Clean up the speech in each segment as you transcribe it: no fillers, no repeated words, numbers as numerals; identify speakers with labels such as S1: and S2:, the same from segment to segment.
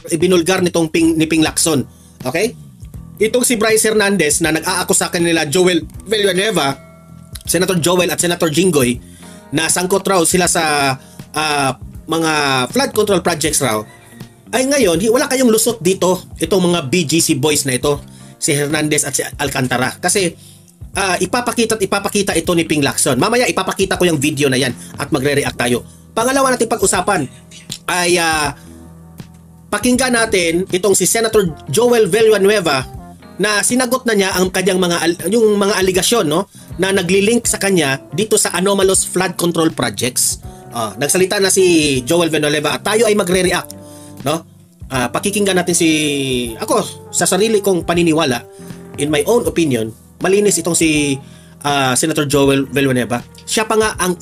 S1: ibinulgar nitong ni Ping Lacson. Okay? Itong si Bryce Hernandez na nag-aakusa sa kanila Joel Villanueva, Senator Joel at Senator Jinggoy, na sangkot raw sila sa mga flood control projects raw, ay ngayon wala kayong lusot dito itong mga BGC boys na ito, si Hernandez at si Alcantara, kasi ipapakita ito ni Ping Lacson. Mamaya ipapakita ko yung video na yan at magre-react tayo. Pangalawa natin pag-usapan ay pakinggan natin itong si Senator Joel Villanueva na sinagot na niya ang kanyang yung mga aligasyon, no, na nagli-link sa kanya dito sa anomalous flood control projects. Nagsalita na si Joel Villanueva at tayo ay magre-react, no? Pakikinggan natin ako sa sarili kong paniniwala, in my own opinion, malinis itong si Senator Joel Villanueva. Siya pa nga ang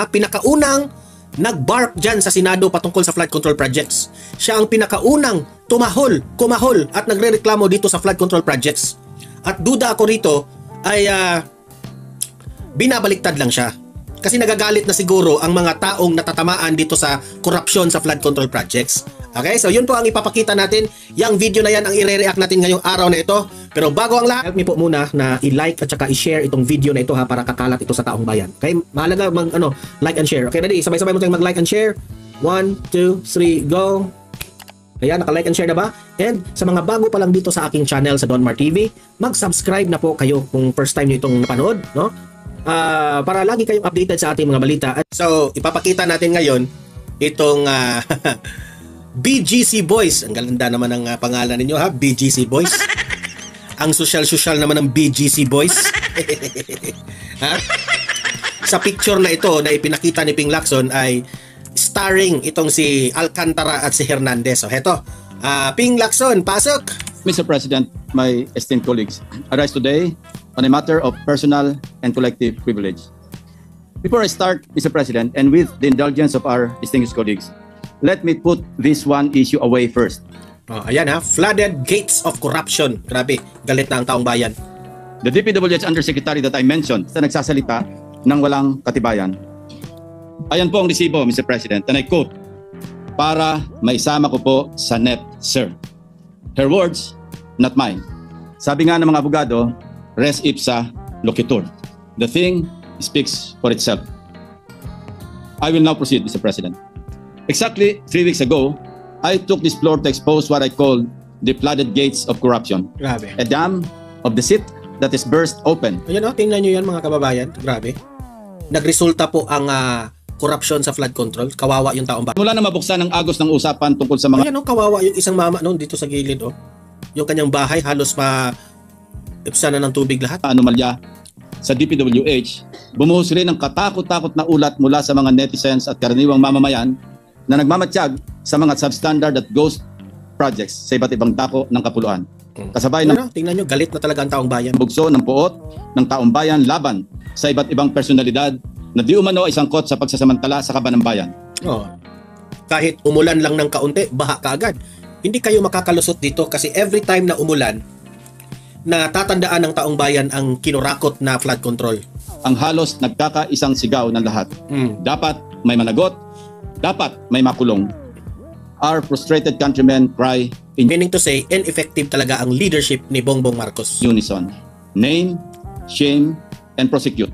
S1: pinakaunang nag-bark dyan sa Senado patungkol sa flood control projects. Siya ang pinakaunang kumahol at nagre-reklamo dito sa flood control projects. At duda ako rito ay binabaliktad lang siya. Kasi nagagalit na siguro ang mga taong natatamaan dito sa korupsyon sa flood control projects. Okay, so yun po ang ipapakita natin. Yung video na yan ang i-react natin ngayong araw na ito. Pero bago ang lahat, help me po muna na i-like at saka i-share itong video na ito para kakalat ito sa taong bayan. Okay, mahalaga like and share. Okay, ready? Sabay-sabay mo tayong mag-like and share. 1, 2, 3, go! Ayan, naka-like and share na ba? And sa mga bago pa lang dito sa aking channel sa Don Mar TV, mag-subscribe na po kayo kung first time nyo itong napanood, no? Para lagi kayong updated sa ating mga balita. So, ipapakita natin ngayon itong BGC Boys. Ang ganda naman ng pangalan ninyo, ha? BGC Boys. Ang social naman ng BGC Boys. Ha? Sa picture na ito na ipinakita ni Ping Lacson ay starring itong si Alcantara at si Hernandez. So, heto. Ping Lacson, pasok!
S2: Mr. President, my esteemed colleagues, I rise today on a matter of personal and collective privilege. Before I start, Mr. President, and with the indulgence of our distinguished colleagues, let me put this one issue away first.
S1: Ayan ha, flooded gates of corruption. Grabe, galit na ang taong bayan.
S2: The DPWH Undersecretary that I mentioned na nagsasalita ng walang katibayan. Ayan po ang resibo, Mr. President, and I quote, para maisama ko po sa NEP, sir. Her words, not mine. Sabi nga ng mga abogado, res ipsa loquitur. The thing speaks for itself. I will now proceed, Mr. President. Exactly 3 weeks ago, I took this floor to expose what I call the flooded gates of corruption.
S1: Grabe.
S2: A dam of deceit that is burst open.
S1: Ayan o, tingnan nyo yan mga kababayan. Grabe. Nagresulta po ang corruption sa flood control. Kawawa yung taong bayan.
S2: Mula na mabuksan ang agos ng usapan tungkol sa mga...
S1: Ayan o, kawawa yung isang mama noon dito sa gilid o. Yung kanyang bahay halos ipsa na ng tubig lahat.
S2: Anomalya sa DPWH, bumuhos rin ang katakot-takot na ulat mula sa mga netizens at karaniwang mamamayan na nagmamatsyag sa mga substandard at ghost projects sa iba't ibang dako ng kapuluan. Kasabay ng
S1: tingnan nyo, galit na talaga ang taong bayan.
S2: Bugso ng puot ng taong bayan laban sa iba't ibang personalidad na di umano ay sangkot sa pagsasamantala sa kaban ng bayan.
S1: Kahit umulan lang ng kaunti, baha kaagad. Hindi kayo makakalusot dito kasi every time na umulan, natatandaan ng taong bayan ang kinurakot na flood control.
S2: Ang halos nagkakaisang sigaw ng lahat. Dapat may managot, dapat may makulong. Our frustrated countrymen cry in
S1: meaning to say, ineffective talaga ang leadership ni Bongbong Marcos.
S2: Unison. Name, shame, and prosecute.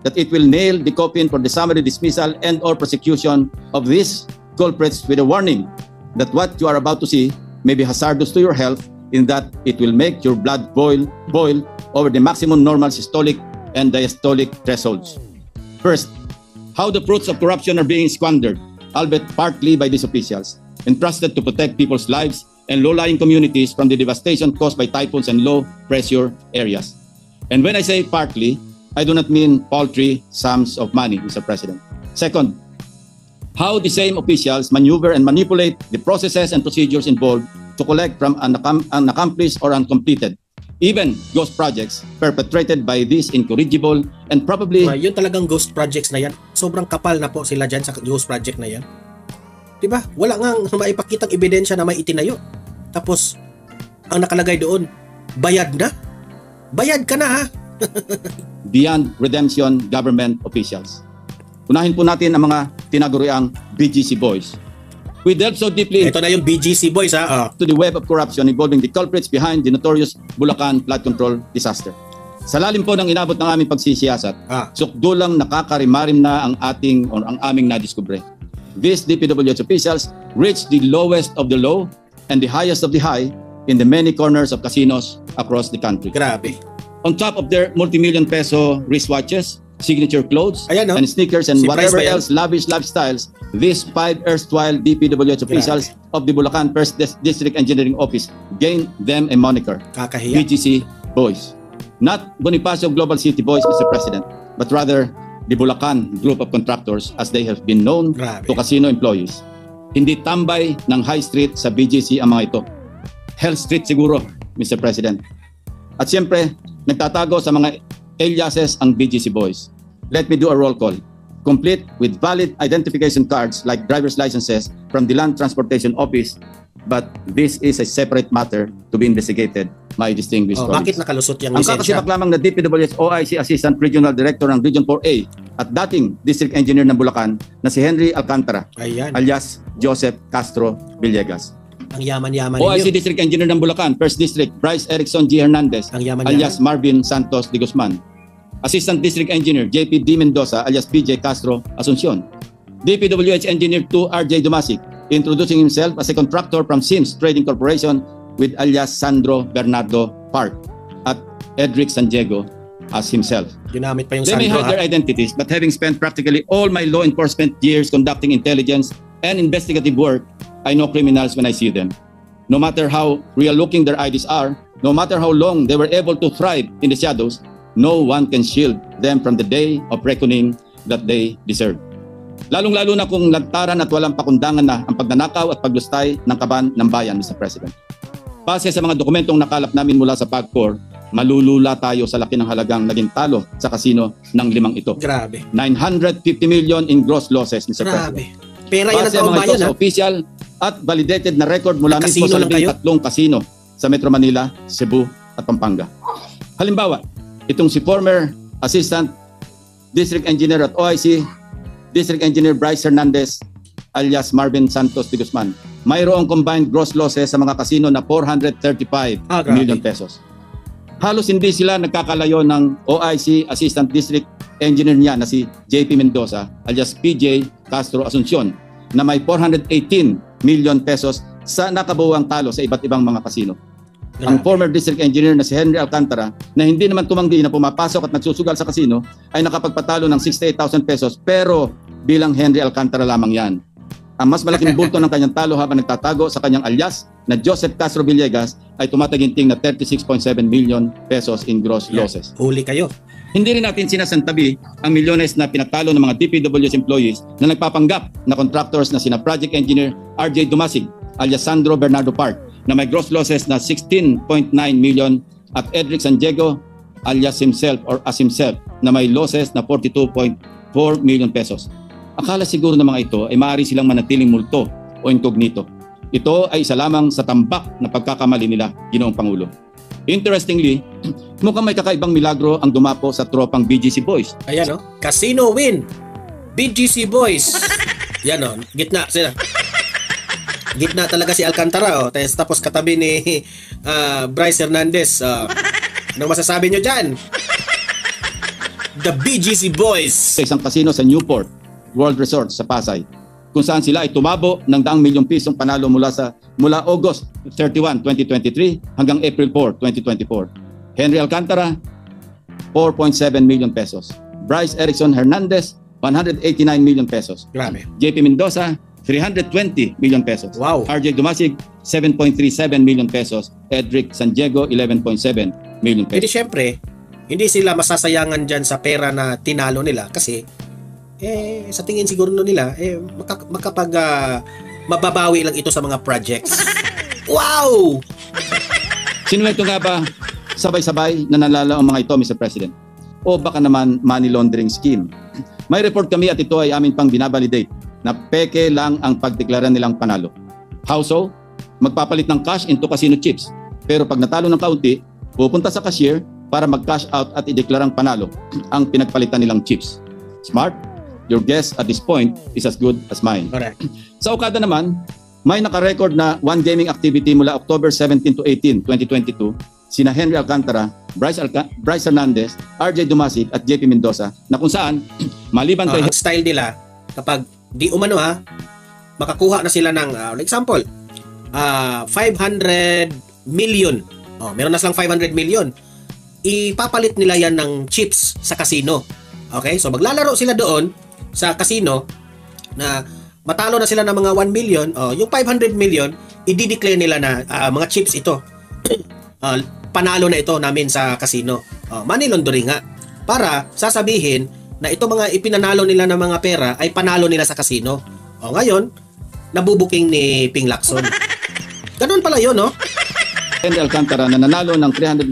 S2: That it will nail the coffin for the summary dismissal and or prosecution of these culprits with a warning that what you are about to see may be hazardous to your health in that it will make your blood boil over the maximum normal systolic and diastolic thresholds. First, how the fruits of corruption are being squandered, albeit partly by these officials, entrusted to protect people's lives and low-lying communities from the devastation caused by typhoons and low-pressure areas. And when I say partly, I do not mean paltry sums of money, Mr. President. Second, how the same officials maneuver and manipulate the processes and procedures involved to collect from unaccomplished or uncompleted, even ghost projects perpetrated by these incorrigible and probably...
S1: Yun talagang ghost projects na yan. Sobrang kapal na po sila dyan sa ghost project na yan. Diba? Wala nga maipakitang ebidensya na may itinayo. Tapos, ang nakalagay doon, bayad na? Bayad ka na ha?
S2: Beyond redemption government officials. Unahin po natin ang mga tinaguriang BGC boys. We delved so deeply
S1: Ito na yung BGC boys ha. Oh.
S2: to the web of corruption involving the culprits behind the notorious Bulacan flood control disaster. Sa lalim po ng inabot ng aming pagsisiyasat, sukdulang nakakarimarim na ang aming nadiskubre. These DPWH officials reached the lowest of the low and the highest of the high in the many corners of casinos across the country.
S1: Grabe.
S2: On top of their multi-million peso wristwatches, signature clothes,
S1: Ayan,
S2: and sneakers, and
S1: Si
S2: whatever
S1: Bryce ba yan?
S2: else lavish lifestyles, these 5 erstwhile DPWH officials of the Bulacan First District Engineering Office gained them a moniker,
S1: Kakahiya.
S2: BGC Boys. Not Bonifacio Global City Boys, Mr. President, but rather the Bulacan group of contractors as they have been known
S1: Grabe.
S2: to casino employees. Hindi tambay ng high street sa BGC ang mga ito. Hell Street siguro, Mr. President. At siyempre, nagtatago sa mga aliases ang BGC Boys. Let me do a roll call, complete with valid identification cards like driver's licenses from the Land Transportation Office, but this is a separate matter to be investigated, my distinguished colleagues.
S1: Bakit nakalusot yung
S2: Ang
S1: lisensya?
S2: kakasipak lamang na DPWH OIC Assistant Regional Director ng Region 4A at dating District Engineer ng Bulacan na si Henry Alcantara,
S1: Ayan.
S2: alias Joseph Castro Villegas.
S1: Ang yaman-yaman
S2: OIC
S1: ninyo.
S2: District Engineer ng Bulacan, First District, Bryce Erickson G. Hernandez,
S1: Ang yaman-yaman.
S2: alias Marvin Santos de Guzman. Assistant District Engineer JP D. Mendoza, alias PJ Castro Asuncion. DPWH Engineer 2 RJ Dumasic, introducing himself as a contractor from Sims Trading Corporation with alias Sandro Bernardo Park at Edric San Diego as himself.
S1: Ginamit pa yung
S2: They may
S1: Sandro
S2: hide their
S1: ha.
S2: identities, but having spent practically all my law enforcement years conducting intelligence and investigative work, I know criminals when I see them. No matter how real-looking their IDs are, no matter how long they were able to thrive in the shadows, no one can shield them from the day of reckoning that they deserve. Lalong-lalo na kung lantaran at walang pakundangan na ang pagnanakaw at paglustay ng kaban ng bayan, Mr. President. Base sa mga dokumentong nakalap namin mula sa PAGCOR, malulula tayo sa laki ng halagang naging talo sa kasino ng 5 ito.
S1: Grabe.
S2: 950 million in gross losses, Mr. President.
S1: Grabe. Pera yan ang
S2: Base ang
S1: taong
S2: mga ito
S1: bayan
S2: sa
S1: ha.
S2: official at validated na record mula mismo
S1: Kasino
S2: sa
S1: lang kayo?
S2: 13 kasino sa Metro Manila, Cebu at Pampanga. Halimbawa, itong si former Assistant District Engineer at OIC, District Engineer Bryce Hernandez alias Marvin Santos de Guzman, mayroong combined gross losses sa mga kasino na 435
S1: Grabe.
S2: million pesos. Halos hindi sila nagkakalayo ng OIC Assistant District Engineer niya na si JP Mendoza alias PJ Castro Asuncion na may 418 million pesos sa nakabuwang talo sa iba't ibang mga kasino. Ang former district engineer na si Henry Alcantara na hindi naman tumanggi na pumapasok at nagsusugal sa kasino ay nakapagpatalo ng 68,000 pesos pero bilang Henry Alcantara lamang yan. Ang mas malaking bulto ng kanyang talo habang nagtatago sa kanyang alias na Joseph Castro Villegas ay tumataginting na 36.7 million pesos in gross losses.
S1: Huli kayo.
S2: Hindi rin natin sinasantabi ang milyones na pinatalo ng mga DPWH employees na nagpapanggap na contractors na sina Project Engineer RJ Dumasig alias Sandro Bernardo Park na may gross losses na 16.9 million at Edric San Diego alias himself or as himself na may losses na 42.4 million pesos. Akala siguro ng mga ito ay maaari silang manatiling multo o incognito. Ito ay isa lamang sa tambak na pagkakamali nila, Ginoong Pangulo. Interestingly, mukhang may kakaibang milagro ang dumapo sa tropang BGC Boys.
S1: Ayan o. Casino win. BGC boys. Yan o. Gitna sila. Gitna talaga si Alcantara o. Tapos katabi ni Bryce Hernandez. Anong masasabi nyo dyan? The BGC boys.
S2: Sa isang kasino sa Newport World Resort sa Pasay, kung saan sila ay tumabo ng 100 milyong pisong panalo mula August 31, 2023 hanggang April 4, 2024. Henry Alcantara, 4.7 million pesos. Bryce Erickson Hernandez, 189 million pesos.
S1: Grabe.
S2: JP Mendoza, 320 million pesos.
S1: Wow.
S2: RJ Dumasig, 7.37 million pesos. Edric San Diego, 11.7 million
S1: Hindi
S2: pesos.
S1: syempre, hindi sila masasayangan dyan sa pera na tinalo nila kasi sa tingin siguro nila mababawi lang ito sa mga projects. Wow!
S2: Sinuwento nga ba sabay-sabay na nalala ang mga ito, Mr. President? O baka naman money laundering scheme? May report kami at ito ay amin pang binabalidate na peke lang ang pagdeklara nilang panalo. How so? Magpapalit ng cash into casino chips. Pero pag natalo ng kaunti, pupunta sa cashier para mag-cash out at ideklarang panalo ang pinagpalitan nilang chips. Smart? Your guess at this point is as good as mine.
S1: Correct.
S2: Sa Okada naman, may nakarecord na one gaming activity mula October 17 to 18, 2022, sina Henry Alcantara, Bryce Hernandez, RJ Dumasig at JP Mendoza, na kung saan maliban kay
S1: Ang style nila, kapag di umano makakuha na sila ng, example, 500 million. Meron na silang 500 million. Ipapalit nila yan ng chips sa casino. Okay? So maglalaro sila doon sa casino na matalo na sila ng mga 1 million, yung 500 million, i-declare nila na mga chips ito. Panalo na ito namin sa casino. Money laundering nga. Para sasabihin na ito mga ipinanalo nila ng mga pera ay panalo nila sa casino. Ngayon, nabubuking ni Ping Lacson. Ganun pala yun, no?
S2: Henry Alcantara na nanalo ng 301,000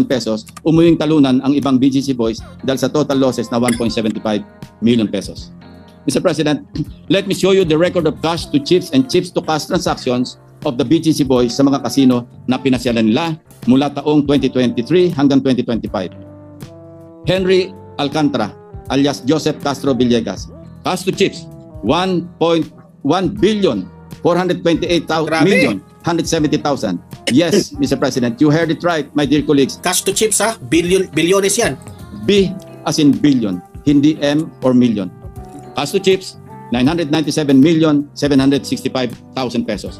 S2: pesos, umuwing talunan ang ibang BGC boys dahil sa total losses na 1.75 million pesos. Mr. President, let me show you the record of cash to chips and chips to cash transactions of the BGC boys sa mga kasino na pinasyalan nila mula taong 2023 hanggang 2025. Henry Alcantara alias Joseph Castro Villegas, cash to chips 1.1 billion 428 million 170,000. Yes, Mr. President, you heard it right, my dear colleagues.
S1: Cash to chips, bilyones yan.
S2: B as in billion, hindi M or million. Cash to chips, 997,765,000 pesos.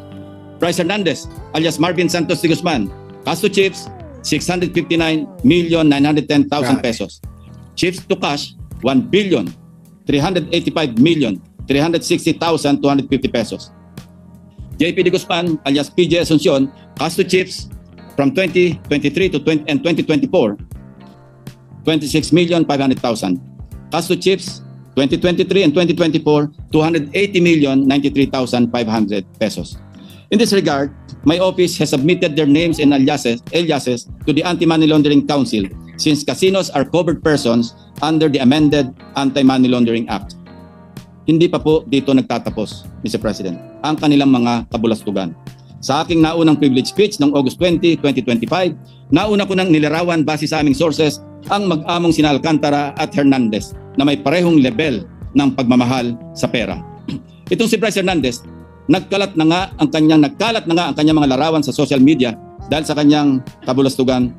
S2: Bryce Hernandez, alias Marvin Santos de Guzman, cash to chips, 659,910,000 pesos. Chips to cash, 1,385,360,250 pesos. JP de Guzman, alias PJ Asuncion, cash to chips from 2023 to 2024, 26,500,000. Cash to chips 2023 and 2024, 280,093,500 pesos. In this regard, my office has submitted their names and aliases to the Anti-Money Laundering Council since casinos are covered persons under the amended Anti-Money Laundering Act. Hindi pa po dito nagtatapos, Mr. President, ang kanilang mga kabulastugan. Sa aking naunang privilege speech noong August 20, 2025, nauna ko nang nilarawan base sa aming sources ang mag-among sina Alcantara at Hernandez na may parehong level ng pagmamahal sa pera. Itong si Bryce Hernandez, nagkalat na nga ang kanyang mga larawan sa social media dahil sa kanyang kabulastugan.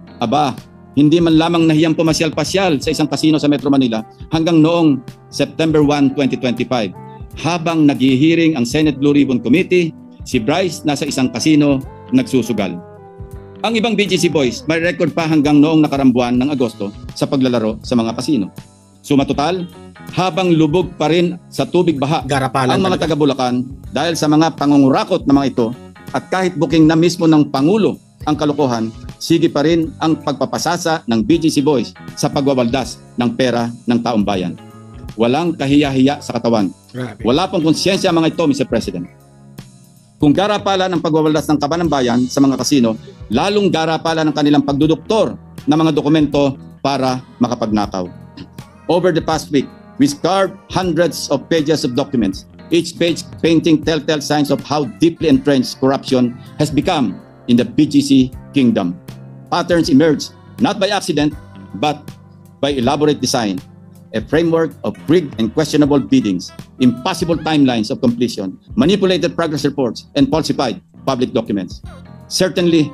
S2: Hindi man lamang nahiyang pumasyal-pasyal sa isang kasino sa Metro Manila hanggang noong September 1, 2025. Habang naghihiring ang Senate Blue Ribbon Committee, si Bryce nasa isang kasino nagsusugal. Ang ibang BGC boys may record pa hanggang noong nakarambuan ng Agosto sa paglalaro sa mga kasino. Sumatotal, habang lubog pa rin sa tubig baha ang mga taga-Bulacan dahil sa mga pangungurakot na mga ito at kahit booking na mismo ng Pangulo ang kalokohan, sige pa rin ang pagpapasasa ng BGC boys sa pagwawaldas ng pera ng taong bayan. Walang kahiya-hiya sa katawan. Wala pong konsyensya mga ito, Mr. President. Kung garapala ng pagwawaldas ng kaban ng bayan sa mga kasino, lalong garapala ng kanilang pagduduktor ng mga dokumento para makapagnakaw. Over the past week, we scoured hundreds of pages of documents, each page painting telltale signs of how deeply entrenched corruption has become in the BGC kingdom. Patterns emerge not by accident, but by elaborate design, a framework of rigged and questionable biddings, impossible timelines of completion, manipulated progress reports, and falsified public documents. Certainly,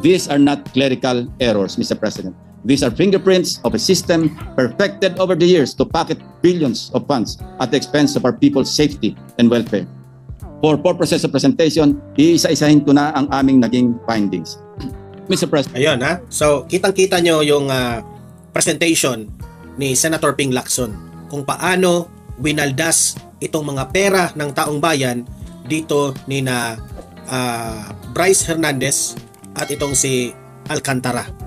S2: these are not clerical errors, Mr. President. These are fingerprints of a system perfected over the years to pocket billions of funds at the expense of our people's safety and welfare. For purposes of presentation, iisa-isahin ko na ang aming naging findings. Mr. President.
S1: Ayun So, kitang-kita nyo yung presentation ni Senator Ping Lacson kung paano winaldas itong mga pera ng taong bayan dito ni Bryce Hernandez at itong si Alcantara.